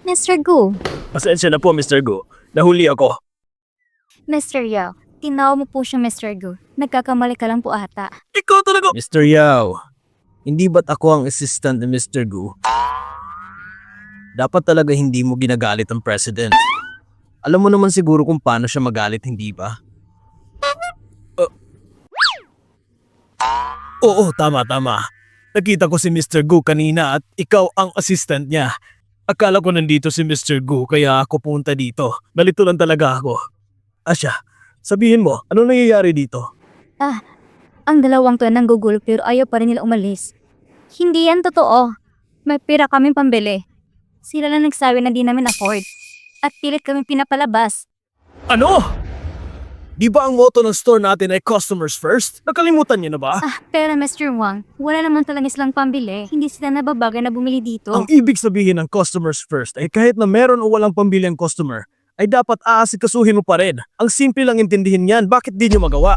Mr. Gu. Pasensya na po, Mr. Gu. Nahuli ako. Mr. Yao, tinawag mo po siya Mr. Gu. Nagkakamali ka lang po ata. Ikaw talaga! Mr. Yao, hindi ba't ako ang assistant ni Mr. Gu? Dapat talaga hindi mo ginagalit ang president. Alam mo naman siguro kung paano siya magalit, hindi ba? Oo, tama. Nakita ko si Mr. Gu kanina at ikaw ang assistant niya. Akala ko nandito si Mr. Gu kaya ako punta dito. Nalito lang talaga ako. Asya, sabihin mo, ano nangyayari dito? Ang dalawang to nanggugulo pero ayaw pa rin nila umalis. Hindi yan totoo. May pera kaming pambili. Sila lang nagsabi na di namin afford. At pilit kami pinapalabas. Ano? Di ba ang motto ng store natin ay customers first? Nakalimutan niyo na ba? Pero Mr. Wang, wala naman talaga silang pambili. Hindi sila nababagay na bumili dito. Ang ibig sabihin ng customers first ay kahit na meron o walang pambili ang customer, ay dapat aasikasuhin mo pa rin. Ang simple lang intindihin yan, bakit di niyo magawa?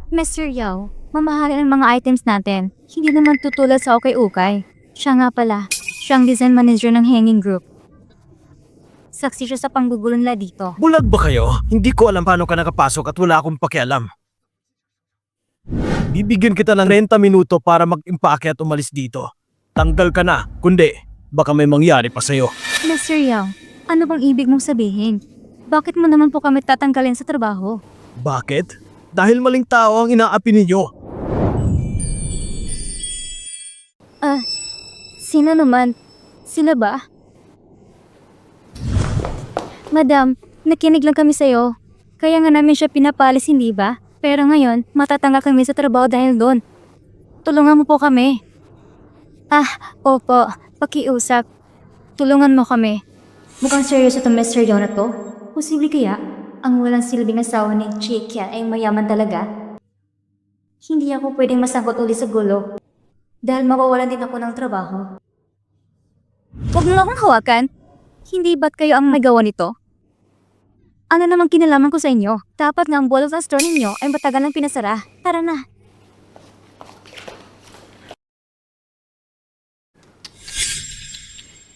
Mr. Yao, mamahalin ang mga items natin. Hindi naman tutulad sa ukay-ukay. Siya nga pala, siyang design manager ng Hanging Group. Saksi siya sa panggugulo nila dito. Bulag ba kayo? Hindi ko alam paano ka nakapasok at wala akong pakialam. Bibigyan kita ng 30 minuto para mag-impake at umalis dito. Tanggal ka na, kundi baka may mangyari pa sa'yo. Mr. Yao, ano bang ibig mong sabihin? Bakit mo naman po kami tatanggalin sa trabaho? Bakit? Dahil maling tao ang inaapi ninyo. Sino naman? Sila ba? Madam, nakinig lang kami sa'yo. Kaya nga namin siya pinapalis, hindi ba? Pero ngayon, matatanggal kami sa trabaho dahil doon. Tulungan mo po kami. Opo. Pakiusap. Tulungan mo kami. Mukhang seryoso itong Mr. Yao na to. Posible kaya, ang walang silbing asawa ni Chikia ay mayaman talaga? Hindi ako pwedeng masangkot uli sa gulo. Dahil mawawalan din ako ng trabaho. Huwag mo akong hawakan. Hindi ba't kayo ang may gawa nito? Ano namang kinalaman ko sa inyo? Dapat nga ang wall of the store ninyo ay matagal nang pinasara. Tara na.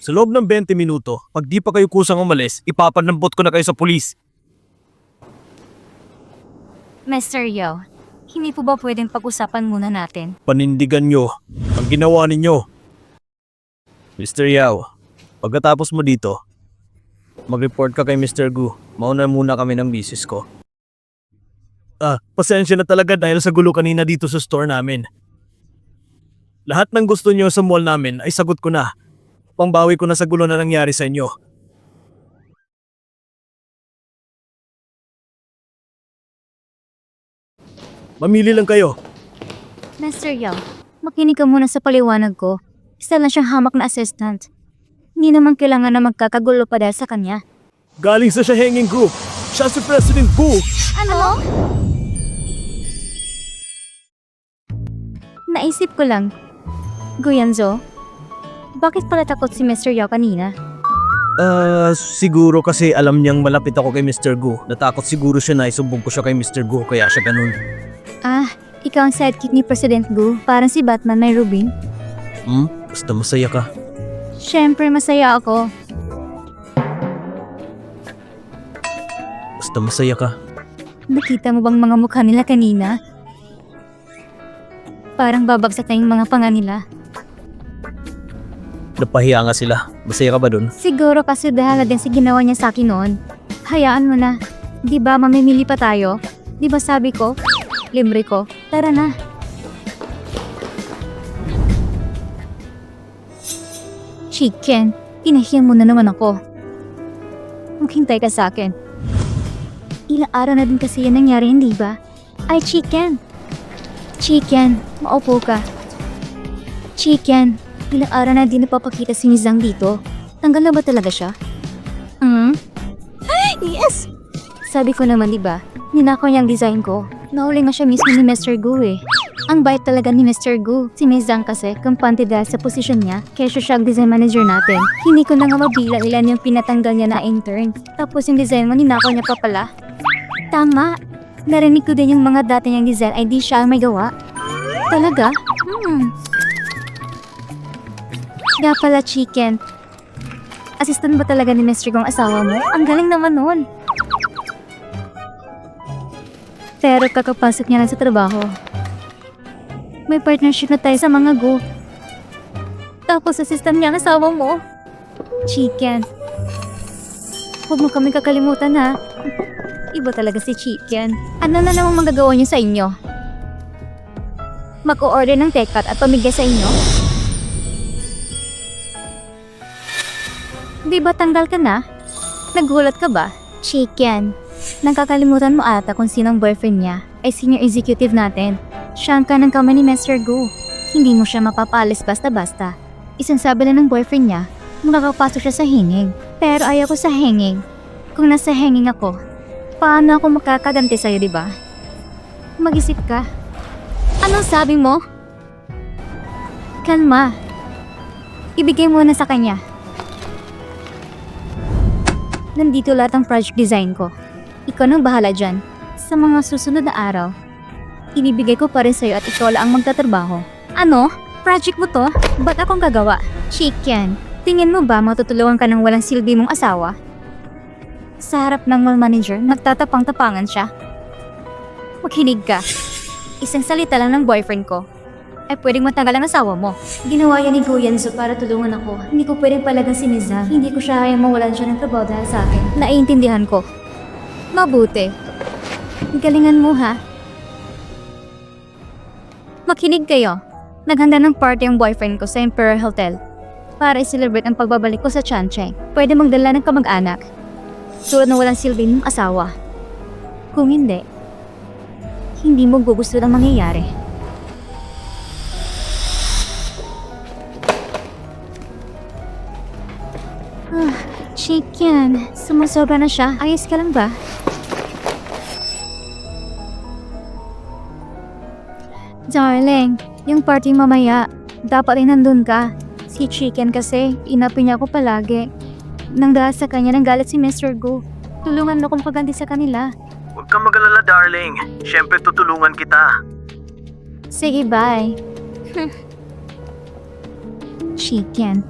Sa loob ng 20 minuto, pag di pa kayo kusang umalis, ipapanambot ko na kayo sa pulis. Mr. Yao, hindi po ba pwedeng pag-usapan muna natin? Panindigan nyo ang ginawa ninyo. Mr. Yao, pagkatapos mo dito, mag-report ka kay Mr. Gu. Mauna muna kami ng misis ko. Pasensya na talaga dahil sa gulo kanina dito sa store namin. Lahat ng gusto nyo sa mall namin ay sagot ko na. Pangbawi ko na sa gulo na nangyari sa inyo. Mamili lang kayo. Mr. Yao, makinig ka muna sa paliwanag ko. Isa lang siyang hamak na assistant. Hindi naman kailangan na magkakagulo pa dahil sa kanya. Galing sa siya Hanging Group. Siya si President Gu. Ano? Naisip ko lang. Guyanzo, bakit pala takot si Mr. Yao kanina? Siguro kasi alam niyang malapit ako kay Mr. Gu. Natakot siguro siya na isumbong ko siya kay Mr. Gu kaya siya ganun. Ikaw ang sidekick ni President Gu, parang si Batman may Rubin. Basta masaya ka. Siyempre masaya ako. Basta masaya ka. Nakita mo bang mga mukha nila kanina? Parang babagsak na yung mga panga nila. Napahiya nga sila. Masaya ka ba dun? Siguro kasi dahil na din sa ginawa niya sa akin noon. Hayaan mo na. Di ba mamimili pa tayo? Di ba sabi ko? Libre ko. Tara na. Chicken, pinahiya mo na naman ako. Maghintay ka sa akin. Ilang araw na din kasi yan nangyari, hindi ba? Ay, Chicken! Chicken, maupo ka. Chicken, ilang araw na din napapakita si Miss Zhang dito. Tanggal na ba talaga siya? Yes! Sabi ko naman, di ba? Ninakaw niya ang design ko. Nahuli nga siya mismo ni Mr. Gu eh. Ang bait talaga ni Mr. Gu. Si Miss Zhang kasi, kampante dahil sa posisyon niya, kaya siya ang design manager natin. Hindi ko na nga mabila ilan yung pinatanggal niya na intern. Tapos yung design mo, ninakaw niya pa pala. Tama. Narinig ko din yung mga dati niyang design ay di siya ang may gawa. Talaga? Nga pala, Chicken. Assistant ba talaga ni Mr. Go ang asawa mo? Ang galing naman nun. Pero kakapasok niya lang sa trabaho. May partnership na tayo sa mga Go. Tapos assistant niya ang asawa mo. Chicken. Huwag mo kami kakalimutan ha. Iba talaga si Chicken. Ano na namang magagawa niyo sa inyo? Mag-o-order ng tekat at pamigay sa inyo? Di ba tanggal ka na? Nagulat ka ba? Chicken. Nakakalimutan mo ata kung sinong boyfriend niya ay senior executive natin. Siya ang kanang kamay ni Mr. Go. Hindi mo siya mapapalis basta-basta. Isang sabi lang ng boyfriend niya, makakapasok siya sa hanging. Pero ayaw ko sa hanging. Kung nasa hanging ako, paano ako makakaganti sa'yo, di ba? Mag-isip ka. Anong sabi mo? Kalma. Ibigay mo na sa kanya. Nandito lahat ang project design ko. Ikaw nang bahala dyan. Sa mga susunod na araw, ibibigay ko pa rin sa'yo at ikaw lang ang magtatrabaho. Ano? Project mo to? Ba't akong gagawa? Chicken, tingin mo ba matutulungan ka ng walang silbi mong asawa? Sa harap ng mall manager, nagtatapang-tapangan siya. Makinig ka. Isang salita lang ng boyfriend ko ay pwedeng matanggal ang asawa mo. Ginawa yan ni Go Yanzo para tulungan ako. Hindi ko pwedeng palagan si Mizan. Hindi ko siya kaya mawalan siya ng trabaho dahil sa akin. Naiintindihan ko. Mabuti. Galingan mo ha. Makinig kayo. Naghanda ng party ang boyfriend ko sa Imperial Hotel para i-celebrate ang pagbabalik ko sa Chancheng. Pwede magdala ng kamag-anak. Tulad na walang silbi ng asawa. Kung hindi mo gugusto ang mangyayari. Chicken, sumusobra na siya. Ayos ka lang ba? Darling, yung party mamaya, dapat rin nandun ka. Si Chicken kasi, inapin niya ako palagi. Nang dahil sa kanya nang galit si Mr. Go. Tulungan mo kung paganti sa kanila. Huwag kang mag-alala, darling. Siyempre tutulungan kita. Sige, bye. Chicken.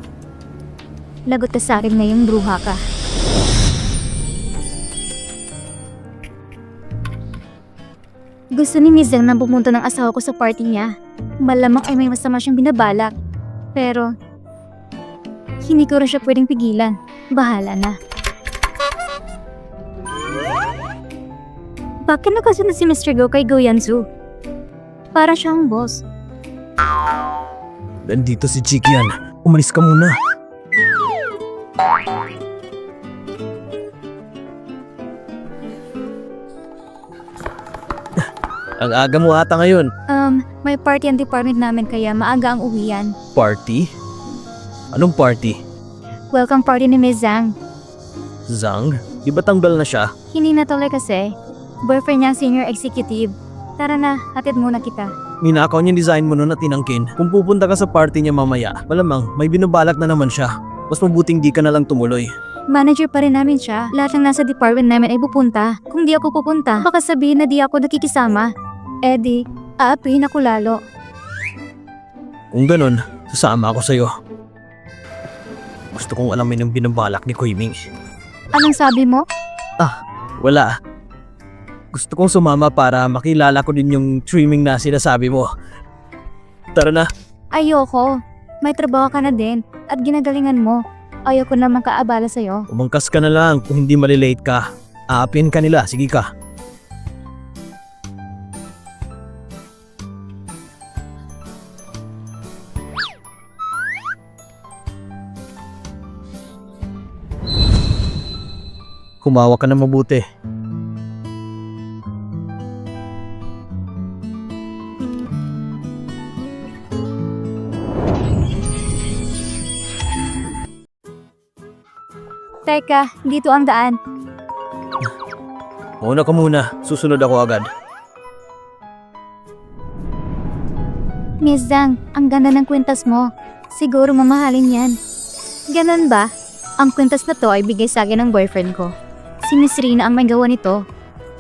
Lagot ka sa akin ngayong bruha ka. Gusto ni Mizang na pumunta ng asawa ko sa party niya. Malamang ay may masama siyang binabalak. Pero, hindi ko rin siya pwedeng pigilan. Bahala na. Bakit nakasunod si Mr. Go kay Go Yanzu? Para siyang boss. Nandito si Chikian. Umalis ka muna. Ang aga mo ata ngayon. May party ang department namin kaya maaga ang uwian. Party? Anong party? Welcome party ni Miss Zhang. Zhang? Di ba tanggal na siya? Hindi na tuloy kasi. Boyfriend niya ang senior executive. Tara na, hatid muna kita. Ninakaw niya yung design mo noon at tinangkin. Kung pupunta ka sa party niya mamaya, malamang may binubalak na naman siya. Mas mabuting di ka na lang tumuloy. Manager pa rin namin siya. Lahat ng nasa department namin ay pupunta. Kung di ako pupunta, baka sabihin na di ako nakikisama. Eddie, aapihin ako lalo. Kung ganun, sasama ako sa'yo. Gusto kong alamin yung binubalak ni Kuy Ming. Anong sabi mo? Wala. Gusto kong sumama para makilala ko din yung trimming na sinasabi mo. Tara na. Ayoko. May trabaho ka na din at ginagalingan mo. Ayoko naman kaabala sa'yo. Umangkas ka na lang kung hindi malilate ka. Aapin ka nila, sige ka. Kumawa ka na mabuti. Teka, dito ang daan. Mauna ka muna, susunod ako agad. Miss Zhang, ang ganda ng kwintas mo. Siguro mamahalin yan. Ganon ba? Ang kwintas na to ay bigay sa akin ng boyfriend ko. Si Miss Reina ang may gawa nito.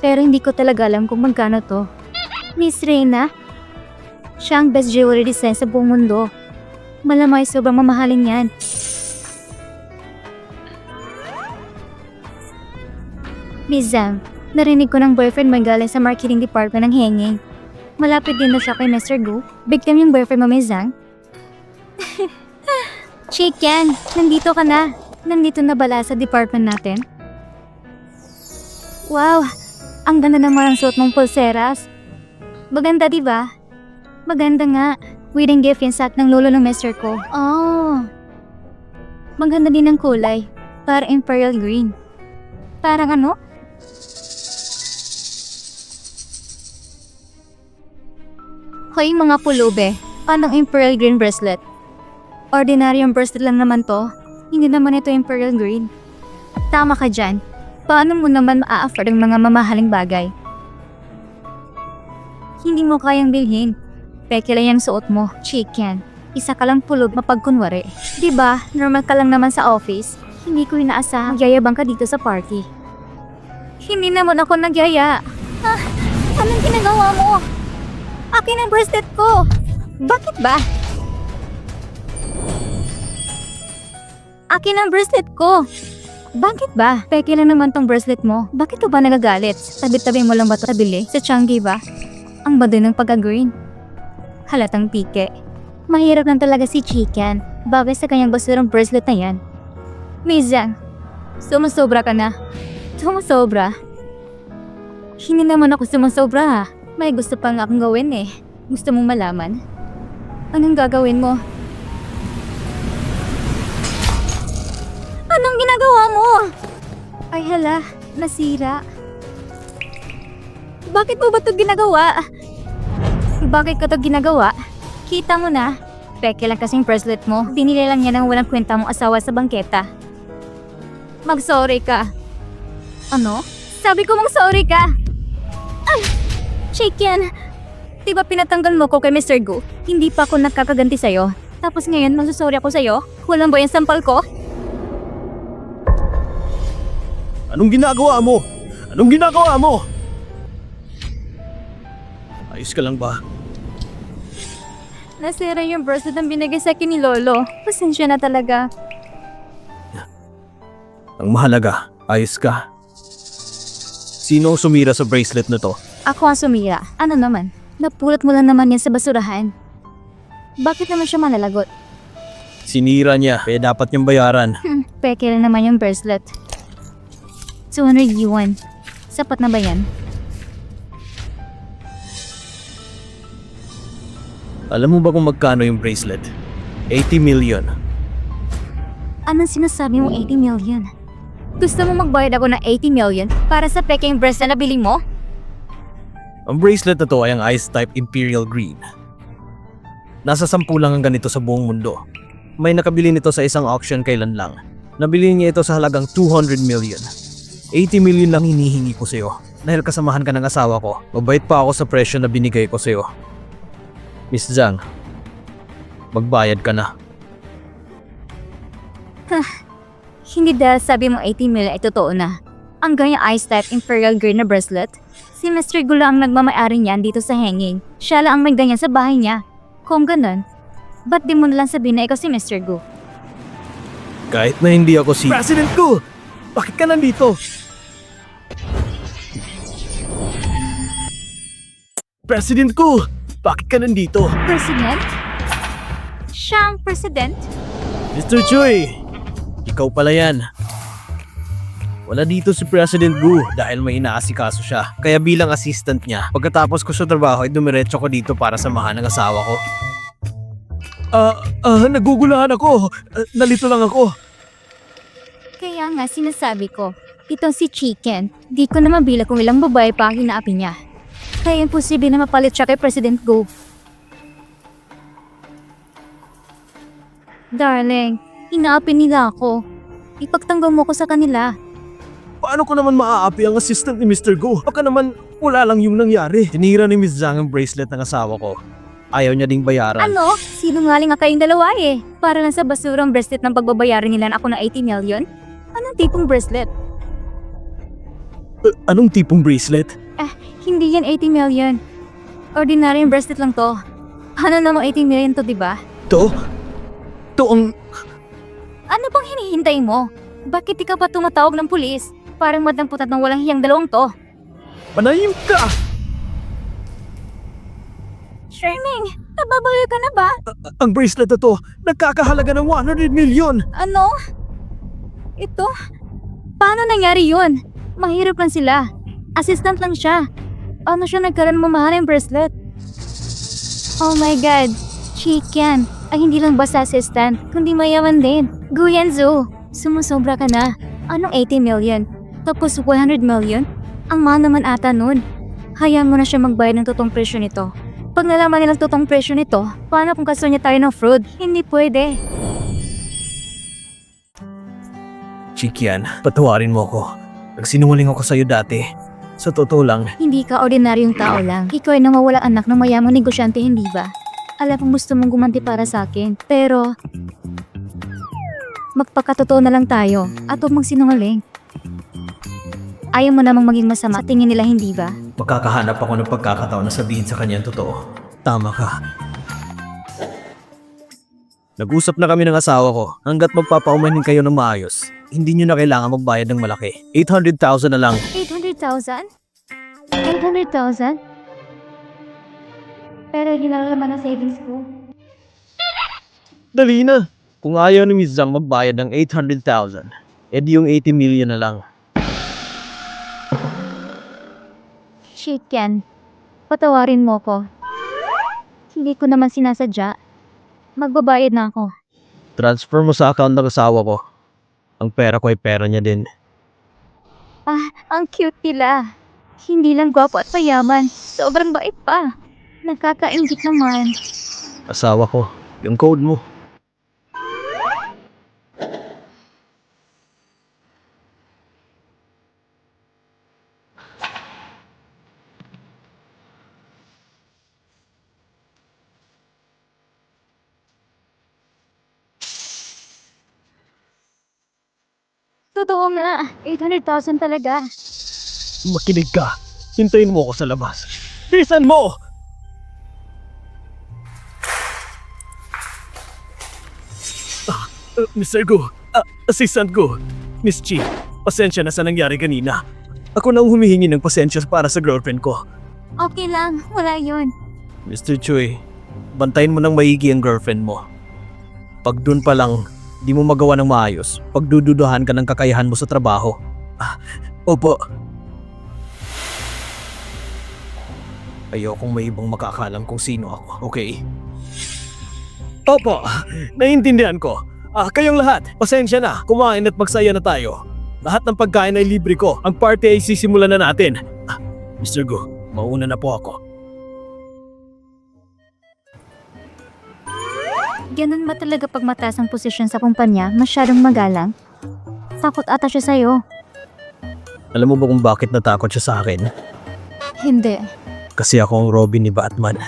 Pero hindi ko talaga alam kung magkano to. Miss Reina? Siya ang best jewelry design sa buong mundo. Malamay sobrang mamahalin yan. Miss Zhang, narinig ko ng boyfriend mo galing sa marketing department ng hanging. Malapit din na siya kay Mr. Gu. Victim yung boyfriend mo, Miss Zhang. Chicken, nandito ka na. Nandito na bala sa department natin? Wow, ang ganda naman ang suot mong pulseras. Maganda, di ba? Maganda nga. Wedding gift yan sa akin ng lolo ng Mr. ko. Oh. Maganda din ang kulay. Para imperial green. Parang ano? Hoy mga pulube, anong imperial green bracelet? Ordinaryong bracelet lang naman to. Hindi naman ito imperial green. Tama ka dyan. Paano mo naman maa-afford ang mga mamahaling bagay? Hindi mo kayang bilhin. Peke lang yung suot mo, chicken. Isa ka lang pulog mapagkunwari. Diba, normal ka lang naman sa office. Hindi ko inaasahan magyayabang ka dito sa party. Hindi naman ako nagyaya. Ah, anong ginagawa mo? Akin ang bracelet ko. Bakit ba? Akin ang bracelet ko. Bakit ba? Peke lang naman tong bracelet mo. Bakit ka ba nagagalit? Tabi-tabi mo lang ba ito tabili? Sa Changi ba? Ang bado ng pagka-green. Halatang pike. Mahirap lang talaga si Chicken. Bagay sa kanyang basurang bracelet na yan. Miss Zhang, sumusobra ka na. Sumusobra? Hindi naman ako sumusobra ha. May gusto pa nga akong gawin eh. Gusto mong malaman? Anong gagawin mo? Anong ginagawa mo? Ay hala, nasira. Bakit mo ba ito ginagawa? Bakit ka ito ginagawa? Kita mo na. Peke lang kasing bracelet mo. Binili lang niya ng walang kwenta mong asawa sa bangketa. Mag-sorry ka. Ano? Sabi ko mag-sorry ka. Ah! Chicken! Diba pinatanggal mo ko kay Mr. Gu? Hindi pa ako nakakaganti sa'yo. Tapos ngayon magsusorry ako sa'yo? Walang ba yung sampal ko? Anong ginagawa mo? Anong ginagawa mo? Ayos ka lang ba? Nasira yung bracelet na binigay sa akin ni Lolo. Pasensya na talaga. Ang mahalaga, ayos ka. Sino ang sumira sa bracelet na to? Ako ang sumira. Ano naman? Napulot mo lang naman yan sa basurahan. Bakit naman siya malalagot? Sinira niya, kaya dapat niyang bayaran. Peke lang naman yung bracelet. 200 yuan. Sapat na ba yan? Alam mo ba kung magkano yung bracelet? 80 million. Anong sinasabi mong 80 million? Gusto mo magbayad ako ng 80 million para sa peking bracelet na bili mo? Ang bracelet na to ay ang Ice-type Imperial Green. Nasa 10 lang ang ganito sa buong mundo. May nakabili nito sa isang auction kailan lang. Nabili niya ito sa halagang 200 million. 80 million lang hinihingi ko sa'yo. Dahil kasamahan ka ng asawa ko, mabait pa ako sa presyo na binigay ko sa'yo. Miss Zhang, magbayad ka na. Hindi dahil sabi mong 80 million ay totoo na. Ang ganyang Ice-type Imperial Green na bracelet, si Mr. Gula ang nagmamayari niyan dito sa hanging. Siya lang ang may ganyan sa bahay niya. Kung ganun, ba't di mo nalang sabihin na ikaw si Mr. Gu? Kahit na hindi ako si President Gu! Bakit ka nandito? President Gu! Bakit ka nandito? President? Siya ang president? Mr. Choi! Ikaw pala yan. Wala dito si President Gu dahil may inaasikaso siya. Kaya bilang assistant niya, pagkatapos ko sa trabaho ay dumiretso ko dito para samahan ng asawa ko. Nagugulahan ako. Nalito lang ako. Kaya nga sinasabi ko, itong si Chicken, di ko na mabila kung ilang babae pa ang hinaapi niya. Kaya imposible na mapalit siya kay President Gu. Darling, inaapi nila ako. Ipagtanggol mo ko sa kanila. Paano ko naman maaapi ang assistant ni Mr. Gu? Baka naman wala lang yung nangyari. Tinira ni Miss Zhang ang bracelet ng asawa ko. Ayaw niya ding bayaran. Ano? Sinungaling nga kayong dalawa eh. Para lang sa basurang bracelet ng pagbabayaran nila na ako ng 80 million? Anong tipong bracelet? Anong tipong bracelet? Hindi yan 80 million. Ordinaryong bracelet lang to. Ano namang 80 million to, diba? To ang... Ano pang hinihintay mo? Bakit di ka pa tumatawag ng pulis? Parang madamputat ng walang hiyang dalawang to. Manahimik ka! Sherming, nababaliw ka na ba? Ang bracelet na to, nagkakahalaga ng 100 million! Ano? Ito? Paano nangyari yun? Mahirap lang sila. Assistant lang siya. Paano siya nagkaroon ng mamahaling bracelet? Oh my God. Chicken. Ay hindi lang basta assistant, kundi mayaman din. Guyanzu, sumusobra ka na. Anong 80 million? Tapos 100 million? Ang mahal naman ata nun. Hayaan mo na siya magbayad ng totoong presyo nito. Pag nalaman nilang totoong presyo nito, paano kung kaso niya tayo ng fraud? Hindi pwede. Chikian, patawarin mo ko. Nagsinungaling ako sa'yo dati. Sa totoo lang, Hindi ka ordinaryong tao lang. Ikaw ay nawawalang anak ng mayamang negosyante, hindi ba? Alam kong gusto mong gumanti para sa akin, pero magpakatotoo na lang tayo at huwag magsinungaling. Ayaw mo namang maging masama sa tingin nila, hindi ba? makakahanap ako ng pagkakataon na sabihin sa kanya ang totoo. Tama ka. Nag-usap na kami ng asawa ko. Hanggat magpapaumanin kayo ng maayos, hindi nyo na kailangan magbayad ng malaki. 800,000 na lang. 800,000? 800,000? Pero hindi na naman ang savings ko. Dali na. Kung ayaw ni Miss Zhang magbayad ng 800,000, edi yung 80 million na lang. Chicken, patawarin mo ko. Hindi ko naman sinasadya. Magbabayad na ako. Transfer mo sa account ng asawa ko. Ang pera ko ay pera niya din. Ah, ang cute nila. Hindi lang gwapo at payaman. Sobrang bait pa. Nakakaingit naman. Asawa ko. Yung code mo. Totoo nga. 800,000 talaga. Makinig ka. Hintayin mo ako sa labas. Bilisan mo! Mr. Gu, assistant Gu. Miss Chi, pasensya na sa nangyari kanina. Ako na ang humihingi ng pasensya para sa girlfriend ko. Okay lang. Wala yun. Mr. Choi, bantayin mo ng maigi ang girlfriend mo. Pag dun pa lang, di mo magawa ng maayos. Pagdududahan ka ng kakayahan mo sa trabaho. Opo. Ayokong may ibang makakalam kung sino ako, okay? Opo, naiintindihan ko. Kayong lahat, pasensya na. Kumain at magsaya na tayo. Lahat ng pagkain ay libre ko. Ang party ay sisimulan na natin. Mr. Gu, mauna na po ako. Ganun ba talaga pag mataas ang posisyon sa kumpanya, masyadong magalang? Takot ata siya sa'yo. Alam mo ba kung bakit natakot siya sa akin? Hindi. Kasi ako ang Robin ni Batman.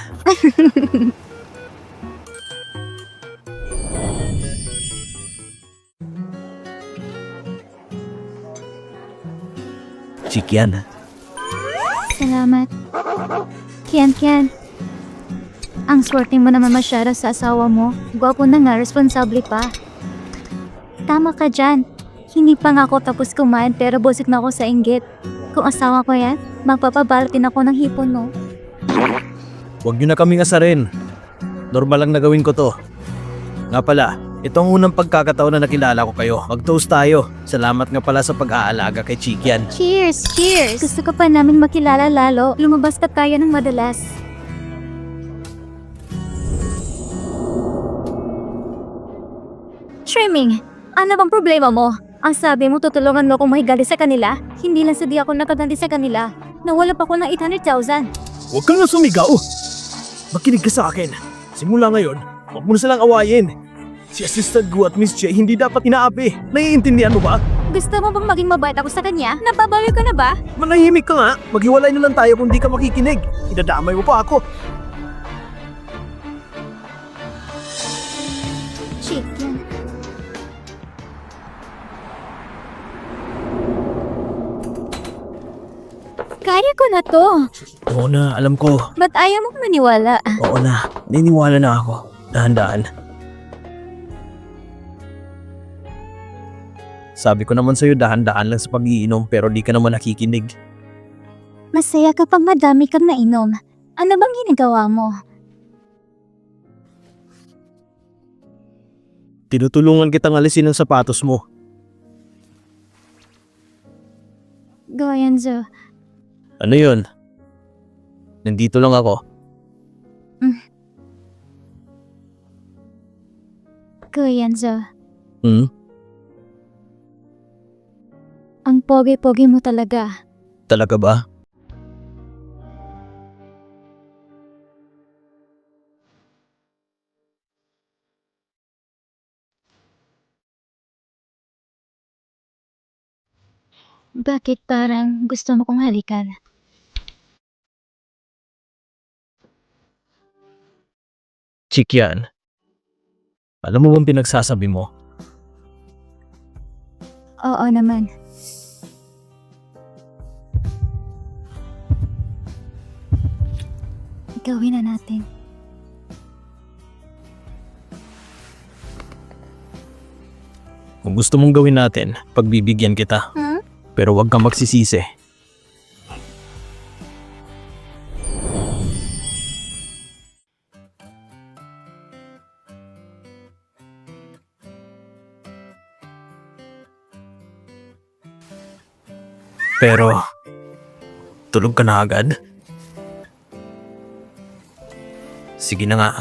Chikian. Salamat. Kian. Ang swerte mo naman masyado sa asawa mo. Gwapo na nga, responsable pa. Tama ka dyan. Hindi pa nga ako tapos kumain pero busog na ako sa inggit. Kung asawa ko yan, magpapabalatin ako ng hipon mo. Huwag niyo na kaming asarin. Normal lang na gawin ko to. Nga pala, ito ang unang pagkakataon na nakilala ko kayo. Mag-toast tayo. Salamat nga pala sa pag-aalaga kay Chikian. Cheers! Cheers! Gusto ko pa namin makilala lalo. Lumabas ka tayo ng madalas. Trimming, ano bang problema mo? Ang sabi mo tutulungan mo akong mahigali sa kanila? Hindi lang sa di ako nakaganti sa kanila. Nawala pa ako ng 800,000. Huwag kang na sumigaw! Makinig ka sa akin. Simula ngayon, huwag mo na silang awayin. Si Assistant Gu at Miss Che hindi dapat inaapi. Naiintindihan mo ba? Gusto mo bang maging mabait ako sa kanya? Nababawi ka na ba? Manahimik ka nga. Maghiwalay na lang tayo kung di ka makikinig. Idadamay mo pa ako. Chicken. Kaya ko na to. Oo na, alam ko. Ba't ayaw mong maniwala? Oo na, niniwala na ako. Dahan-dahan. Sabi ko naman sa'yo dahan-dahan lang sa pag-iinom pero di ka naman nakikinig. Masaya kapag madami kang nainom. Ano bang ginagawa mo? Tinutulungan kitang alisin ang sapatos mo. Go, Enzo. Ano yun? Nandito lang ako. Go, Enzo. Hmm? Ang pogi-pogi mo talaga. Talaga ba? Bakit parang gusto mo kong halikan? Chick yan. Alam mo bang pinagsasabi mo? Oo naman. Gawin na natin. Kung gusto mong gawin natin, pagbibigyan kita. Pero huwag kang magsisisi. Pero, tulog ka na agad? Sige na nga.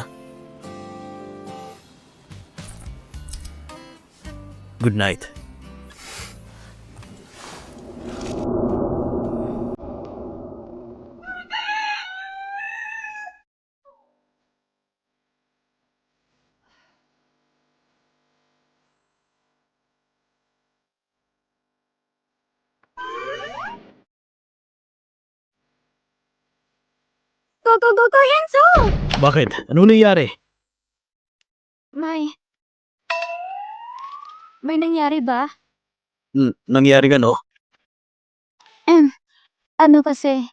Good night. Go, Enzo! Bakit? Ano nangyari? May nangyari ba? Nangyari ka no? Ano kasi?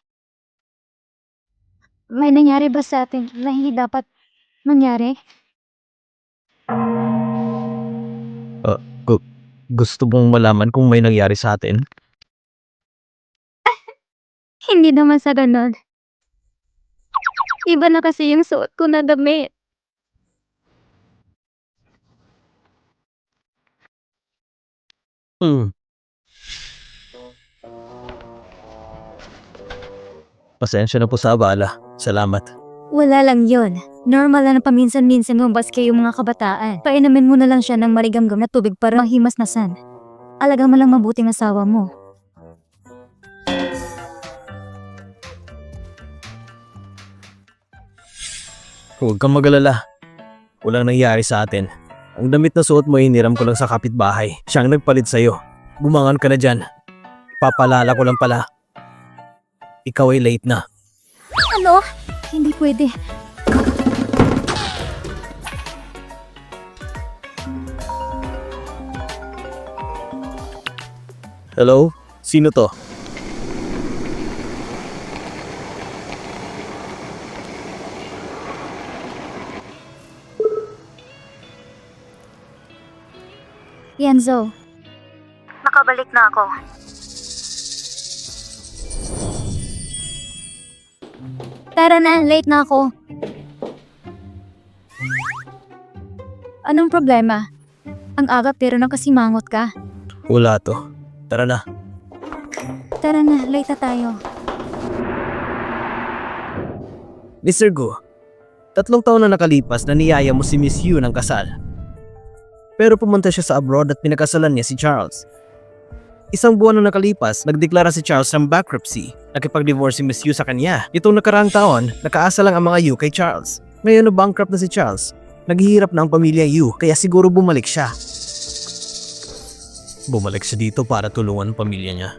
May nangyari ba sa atin na hindi dapat mangyari? Gusto mong malaman kung may nangyari sa atin? Hindi naman sa ganon. Iba na kasi yung suot ko na damit. Pasensya na po sa abala. Salamat. Wala lang yon. Normal na paminsan-minsan lumabas kayong mga kabataan. Painumin mo na lang siya ng marigamgam na tubig para mahimasnasan. Alaga mo lang mabuting asawa mo. Huwag kang magalala. Walang nangyari sa atin. Ang damit na suot mo hiniram ko lang sa kapitbahay. Siyang nagpalit sa'yo. Bumangon ka na dyan. Papalala ko lang pala. Ikaw ay late na. Ano? Hindi pwede. Hello? Sino to? Enzo. Nakabalik na ako. Tara na, late na ako. Anong problema? Ang aga pero nakasimangot ka. Wala to. Tara na. Tara na, late na tayo. Mr. Gu, 3 taon na nakalipas na niyaya mo si Miss Yu ng kasal. Pero pumunta siya sa abroad at pinakasalan niya si Charles. 1 buwan na nakalipas, nagdeklara si Charles ng bankruptcy. Nakipag-divorce si Miss Yu sa kanya. Itong nakaraang taon, nakaasa lang ang mga Yu kay Charles. Ngayon na bankrupt na si Charles, naghihirap na ang pamilya Yu kaya siguro bumalik siya. Bumalik siya dito para tulungan ang pamilya niya.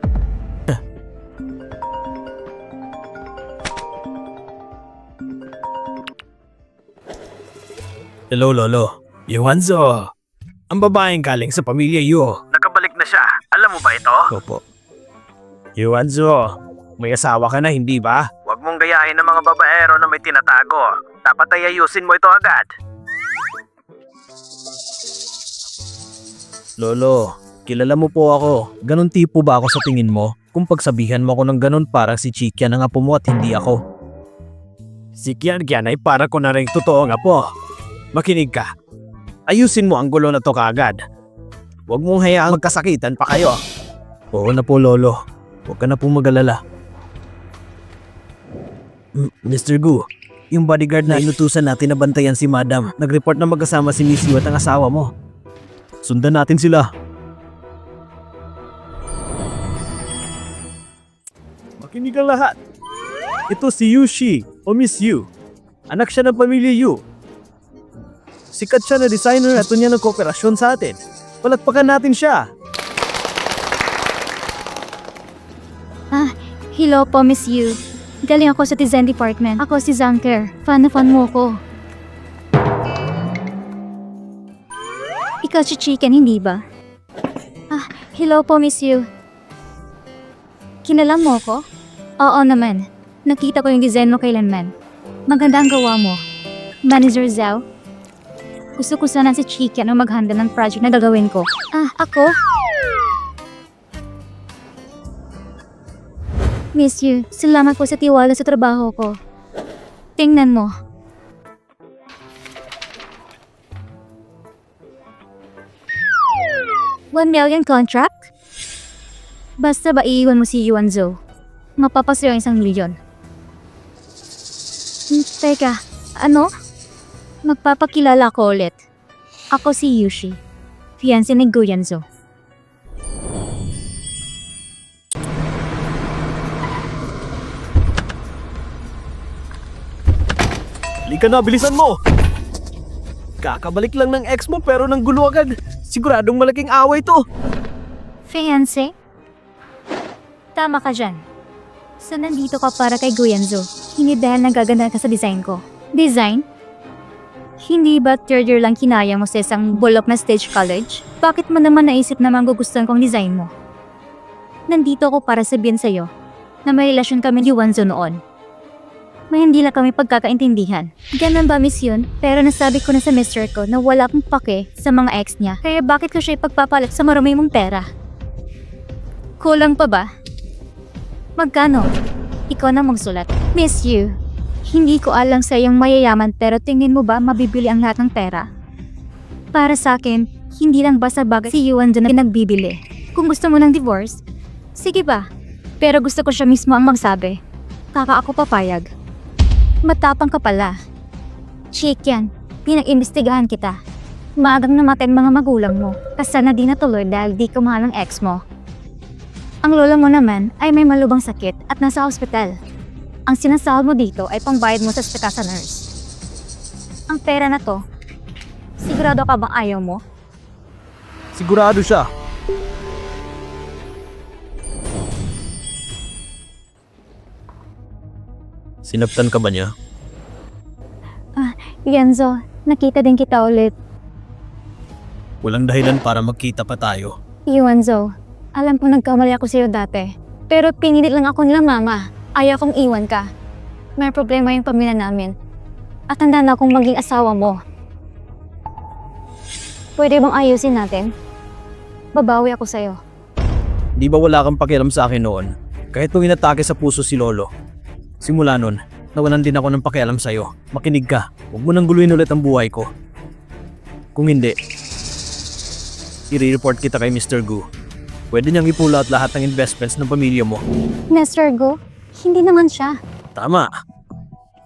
Hello, Lolo. Yuanzo. Ang babaeng galing sa pamilya Yu. Nakabalik na siya. Alam mo ba ito? Opo. Yuanzo, may asawa ka na, hindi ba? Huwag mong gayahin ng mga babaero na may tinatago. Dapat ay ayusin mo ito agad. Lolo, Kilala mo po ako. Ganon tipo ba ako sa tingin mo? Kung pagsabihan mo ako ng ganon parang si Chikian ang apo mo at hindi ako. Si Kian ay para ko na rin totoo nga po. Makinig ka. Ayusin mo ang gulo na to kaagad. Huwag mong hayaang magkasakitan pa kayo. Oo na po, Lolo. Huwag ka na pong mag-alala. Mr. Gu, yung bodyguard na inutusan natin na bantayan si Madam, nag-report na magkasama si Miss Yu at ang asawa mo. Sundan natin sila. Makinig ang lahat. Ito si Yushi o Miss Yu. Anak siya ng pamilya Yu. Sikat siya na designer at niya ng kooperasyon sa atin. Palakpakan natin siya. Hello po, Miss Yu. Galing ako sa design department. Ako si Zanker. Fan na fan mo ko. Ikaw si Chicken, hindi ba? Hello po, Miss Yu. Kinalam mo ko? Oo naman. Nakita ko yung design mo kailanman. Maganda ang gawa mo. Manager Zhao. Gusto ko sana si Chicken ang mag-handle ng project na gagawin ko. Ako? Miss Yu, salamat po sa tiwala sa trabaho ko. Tingnan mo. $1 million contract? Basta ba iiwan mo si Yuan Zhou? Mapapasayo ang 1 milyon. Teka, ano? Magpapakilala ko ulit. Ako si Yushi, fiancé ni Guyan Zhou. Halika na, bilisan mo! Kakabalik lang ng ex mo pero nang gulo agad. Siguradong malaking away to. Fiancé? Tama ka dyan. So nandito ka para kay Guyan Zhou. Hindi dahil nagaganda ka sa design ko. Design? Hindi ba 3rd year lang kinaya mo sa isang bulok na stage college? Bakit mo naman naisip na magugustuhan kong design mo? Nandito ako para sabihin sa'yo na may relasyon kami ni Yuan Zhou noon. May hindi lang kami pagkakaintindihan. Ganun ba, Miss Yun? Pero nasabi ko na sa mister ko na wala akong pake sa mga ex niya. Kaya bakit ko siya ipagpapalit sa marami mong pera? Kulang pa ba? Magkano? Ikaw na magsulat. Miss Yu, hindi ko alam sa iyong mayayaman pero tingin mo ba mabibili ang lahat ng pera? Para sa akin, hindi lang basta bagay si Yuan Zhou na nagbibili. Kung gusto mo ng divorce, sige ba? Pero gusto ko siya mismo ang magsabi. Kaka ako papayag. Matapang ka pala. Chick yan, pinag-imbestigahan kita. Maagang namatay ang mga magulang mo. Kasana di natuloy dahil di kumahal ang ex mo. Ang lola mo naman ay may malubang sakit at nasa ospital. Ang sinasahod mo dito ay pangbayad mo sa ospital sa nurse. Ang pera na to, sigurado ka bang ayaw mo? Sigurado siya. Sinaptan ka ba niya? Genzo, nakita din kita ulit. Walang dahilan para magkita pa tayo. Yuanzo, alam ko nagkamali ako sa'yo dati. Pero pinilit lang ako nila mama. Ayaw kong iwan ka. May problema yung pamilya namin. At handa na akong maging asawa mo. Pwede bang ayusin natin? Babawi ako sa'yo. Di ba wala kang pakialam sa akin noon? Kahit nung inatake sa puso si Lolo. Simula nun, nawalan din ako ng pakialam sa'yo. Makinig ka. Huwag mo nang guluhin ulit ang buhay ko. Kung hindi, i-report kita kay Mr. Gu. Pwede niyang ipull out lahat ng investments ng pamilya mo. Mr. Go, hindi naman siya. Tama.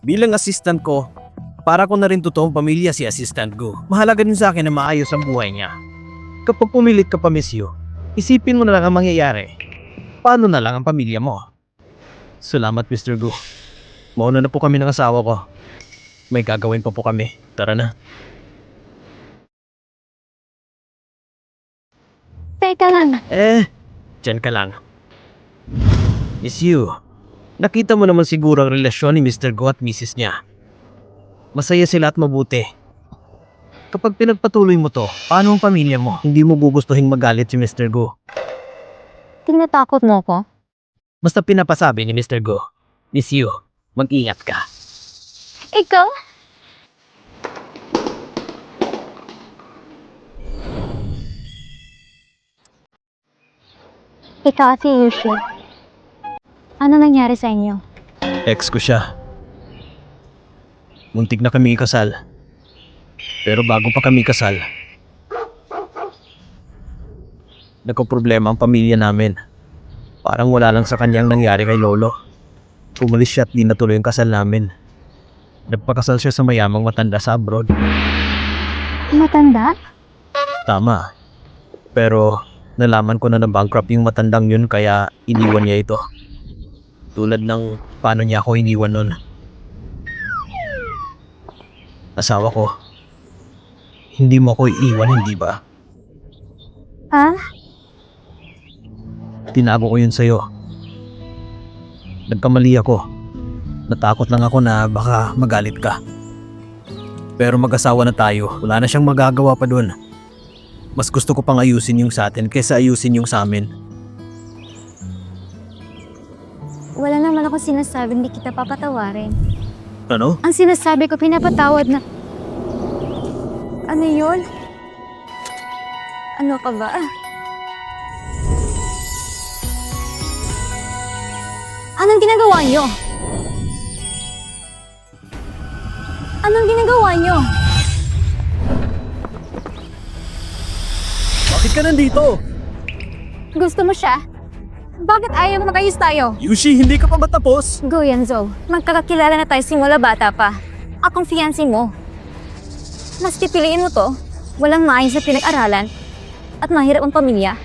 Bilang assistant ko, para ko na rin totoong pamilya si Assistant Gu. Mahalaga din sa akin na maayos ang buhay niya. Kapag pumilit ka pa, Miss Yu, isipin mo na lang ang mangyayari. Paano na lang ang pamilya mo? Salamat, Mr. Gu. Mauna na po kami ng asawa ko. May gagawin pa po kami. Tara na. Teka lang. Diyan ka lang. Miss Yu, nakita mo naman siguro ang relasyon ni Mr. Go at Mrs. niya. Masaya sila at mabuti. Kapag pinagpatuloy mo to, paano ang pamilya mo? Hindi mo gugustuhin magalit si Mr. Go. Tinatakot mo ko? Basta pinapasabi ni Mr. Go, Miss Yu, mag-ingat ka. Ikaw? Ikaw at si Yushi. Ano nangyari sa inyo? Ex ko siya. Muntik na kami ikasal. Pero bago pa kami kasal, nagkaproblema ang pamilya namin. Parang wala lang sa kanyang nangyari kay Lolo. Umalis siya at di natuloy ang kasal namin. Nagpakasal siya sa mayamang matanda sa abroad. Matanda? Tama. Pero nalaman ko na bankrupt yung matandang yun kaya iniwan niya ito. Tulad ng paano niya ako iniwan nun. Asawa ko, hindi mo ako iiwan, hindi ba? Ha? Tinago ko yun sa'yo. Nagkamali ako. Natakot lang ako na baka magalit ka. Pero mag-asawa na tayo. Wala na siyang magagawa pa dun. Mas gusto ko pang ayusin yung sa atin kaysa ayusin yung sa amin. Wala naman ako sinasabing di kita papatawarin. Ano? Ang sinasabi ko, pinapatawad na... Ano yun? Ano ka ba? Anong ginagawa niyo? Anong ginagawa niyo? Bakit ka nandito? Gusto mo siya? Bakit ayaw mo makayos tayo? Yushi, hindi ka pa matapos? Go, Yanzo. Magkakakilala na tayo simula bata pa. Akong fiancé mo. Mas pipiliin mo to, walang maayos sa pinag-aralan, at mahirap ang pamilya.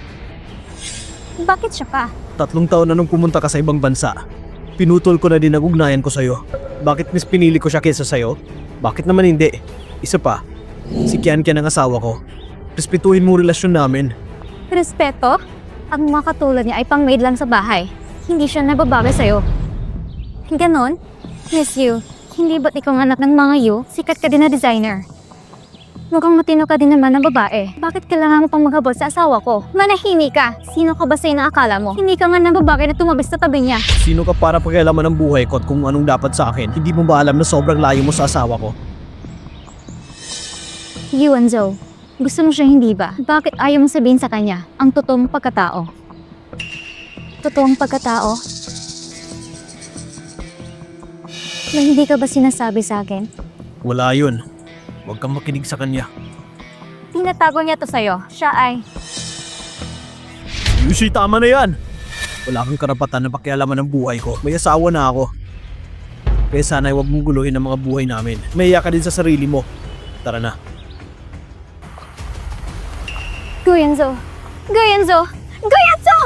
Bakit siya pa? 3 taon na nung pumunta ka sa ibang bansa. Pinutol ko na din ang ugnayan ko sa'yo. Bakit mas pinili ko siya kesa sa'yo? Bakit naman hindi? Isa pa, si Kian ang asawa ko. Respetuhin mo relasyon namin. Respeto? Ang mga katulad niya ay pang-maid lang sa bahay. Hindi siya nababagay sa'yo. Ganon? Miss you, hindi ba't ikaw ang anak ng mga you? Sikat ka din na designer. Mukhang matino ka din naman ng babae. Bakit kailangan mo pang maghabol sa asawa ko? Manahimik ka! Sino ka ba sa'yo na akala mo? Hindi ka nga ng babae na tumabis sa tabi niya. Sino ka para pakialaman ng buhay ko at kung anong dapat sa akin? Hindi mo ba alam na sobrang layo mo sa asawa ko? You and Zoe, gusto mo siya hindi ba? Bakit ayaw mo sabihin sa kanya ang totoong pagkatao? Totoong pagkatao? Na hindi ka ba sinasabi sa akin? Wala yun. Huwag kang makinig sa kanya. Tinatago niya to sa'yo. Siya ay... Yushi, tama na yan! Wala kang karapatan na pakialaman ng buhay ko. May asawa na ako. Kaya sana huwag mong guluhin ang mga buhay namin. Mahiya ka din sa sarili mo. Tara na. Go, Yanzo! Go, Yanzo! Go, Yanzo!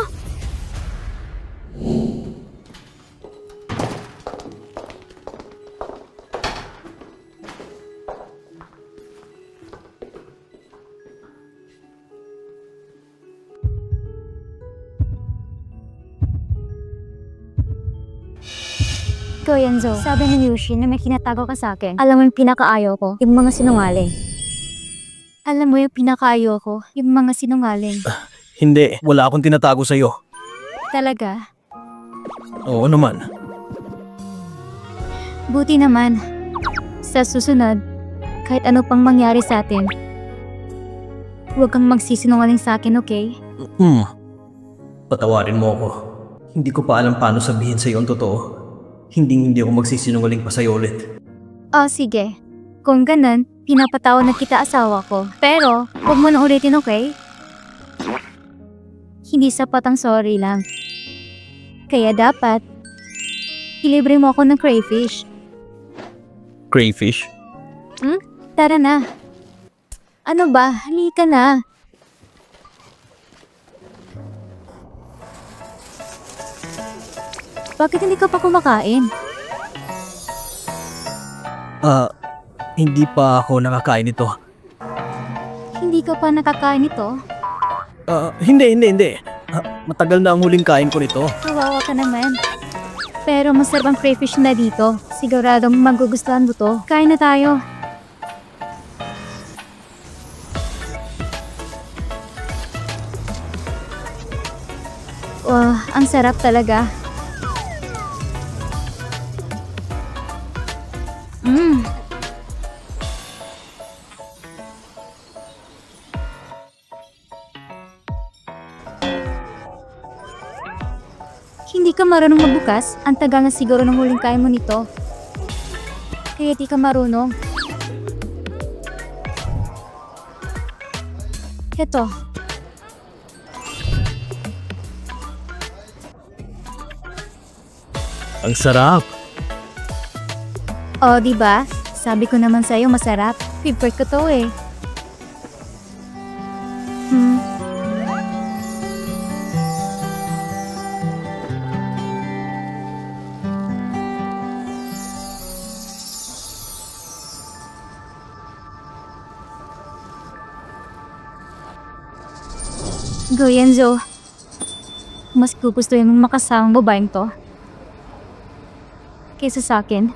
Go, Yanzo. Sabi ni Yushi na may kinatago ka sa akin. Alam mo yung pinakaayaw ko? Yung mga sinungaling. Alam mo yung pinakaayaw ko? Yung mga sinungaling. Hindi, wala akong tinatago sa'yo. Talaga? Oo naman. Buti naman. Sa susunod, kahit ano pang mangyari sa atin, huwag kang magsisinungaling sa akin, okay? Patawarin mo ako. Hindi ko pa alam paano sabihin sa'yo ang totoo. Hindi ako magsisinungaling pa sa'yo ulit. Oh, sige. Kung ganun, pinapatawad na kita asawa ko. Pero, huwag mo na ulitin, okay? Hindi sapat ang sorry lang. Kaya dapat, ilibre mo ako ng crayfish. Crayfish? Tara na. Ano ba? Halika na. Bakit hindi ka pa kumakain? Hindi pa ako nakakain ito. Hindi ka pa nakakain ito? Hindi. Matagal na ang huling kain ko nito. Kawawa ka naman. Pero masarap ang crayfish na dito. Siguradong magugustuhan mo to. Kain na tayo. Wow, ang sarap talaga. Hindi ka marunong magbukas, ang tagal na siguro ng huling kaya mo nito. Kaya di ka marunong. Heto. Ang sarap. O, di ba? Sabi ko naman sa'yo masarap. Favorite ko to eh. Hmm. Go, Yenzo. Mas gugustuhin mong makasama mo babaeng to kaysa sa akin.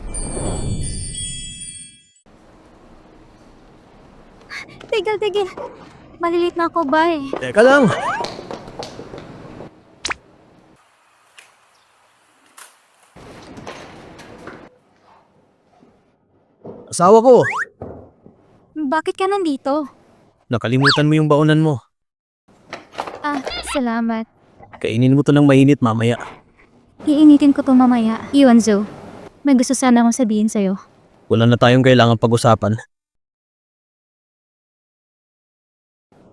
Tigil. Malilit na ako ba eh. Teka lang. Asawa ko, Bakit ka nandito? nakalimutan mo yung baonan mo. Ah, salamat. Kainin mo to ng mainit mamaya. Iinitin ko to mamaya. Yuanzo, may gusto sana akong sabihin sa'yo. Wala na tayong kailangan pag-usapan.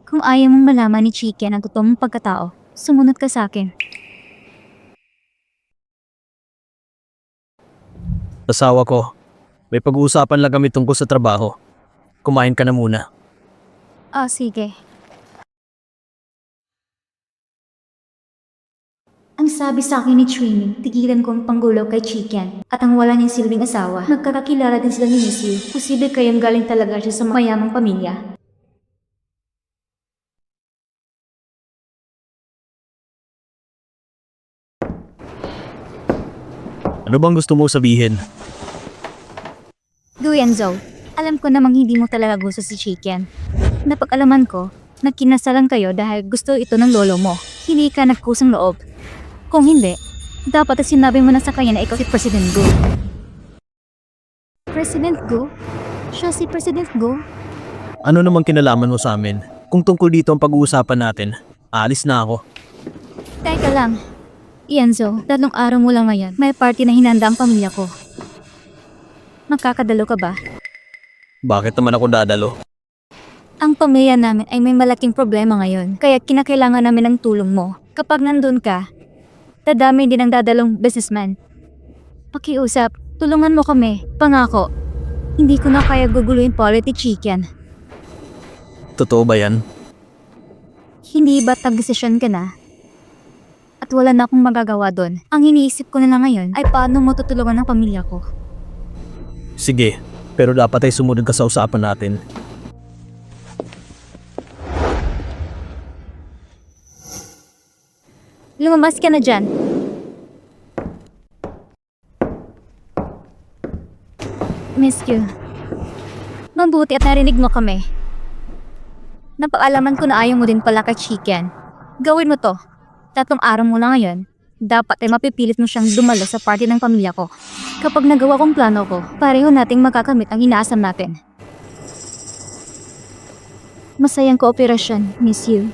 Kung ayaw mong malaman ni Chicken ang totoong pagkatao, sumunod ka sa akin. Asawa ko, may pag-uusapan lang kami tungkol sa trabaho. Kumain ka na muna. Ah, sige. Ang sabi sa akin ni Trini, tigilan ko ang panggulo kay Chicken at ang wala niyang silbing asawa. Nagkakakilala din sila ni Missy. Posible kayang galing talaga siya sa mayamang pamilya. Ano bang gusto mo sabihin? Guyenzo, alam ko namang hindi mo talaga gusto si Chicken. Napag-alaman ko, nagkinasalan kayo dahil gusto ito ng lolo mo. Hindi ka nagkusang loob. Kung hindi, dapat ay sinabi mo na sa kanya na ikaw si President Gu. President Gu? Siya si President Gu? Ano namang kinalaman mo sa amin? Kung tungkol dito ang pag-uusapan natin, aalis na ako. Teka lang. Ienzo, 3 araw mo lang ngayon. May party na hinanda ang pamilya ko. Makakadalo ka ba? Bakit naman ako dadalo? Ang pamilya namin ay may malaking problema ngayon, kaya kinakailangan namin ng tulong mo. Kapag nandun ka, dadami din ang dadalong businessman. Pakiusap, tulungan mo kami. Pangako, hindi ko na kaya guguluhin Polity Chicken. Totoo ba yan? Hindi ba tag-desisyon ka na? At wala na akong magagawa doon. Ang iniisip ko na lang ngayon ay paano mo tutulungan ang pamilya ko. Sige, pero dapat ay sumunod ka sa usapan natin. Lumabas ka na dyan. Miss you. Mabuti at narinig mo kami. Napakaalaman ko na ayaw mo din pala kay Chicken. Gawin mo to. 3 araw mo lang ngayon. Dapat ay mapipilit mo siyang dumalo sa party ng pamilya ko. Kapag nagawa kong plano ko, pareho nating makakamit ang inaasam natin. Masayang kooperasyon, Miss you.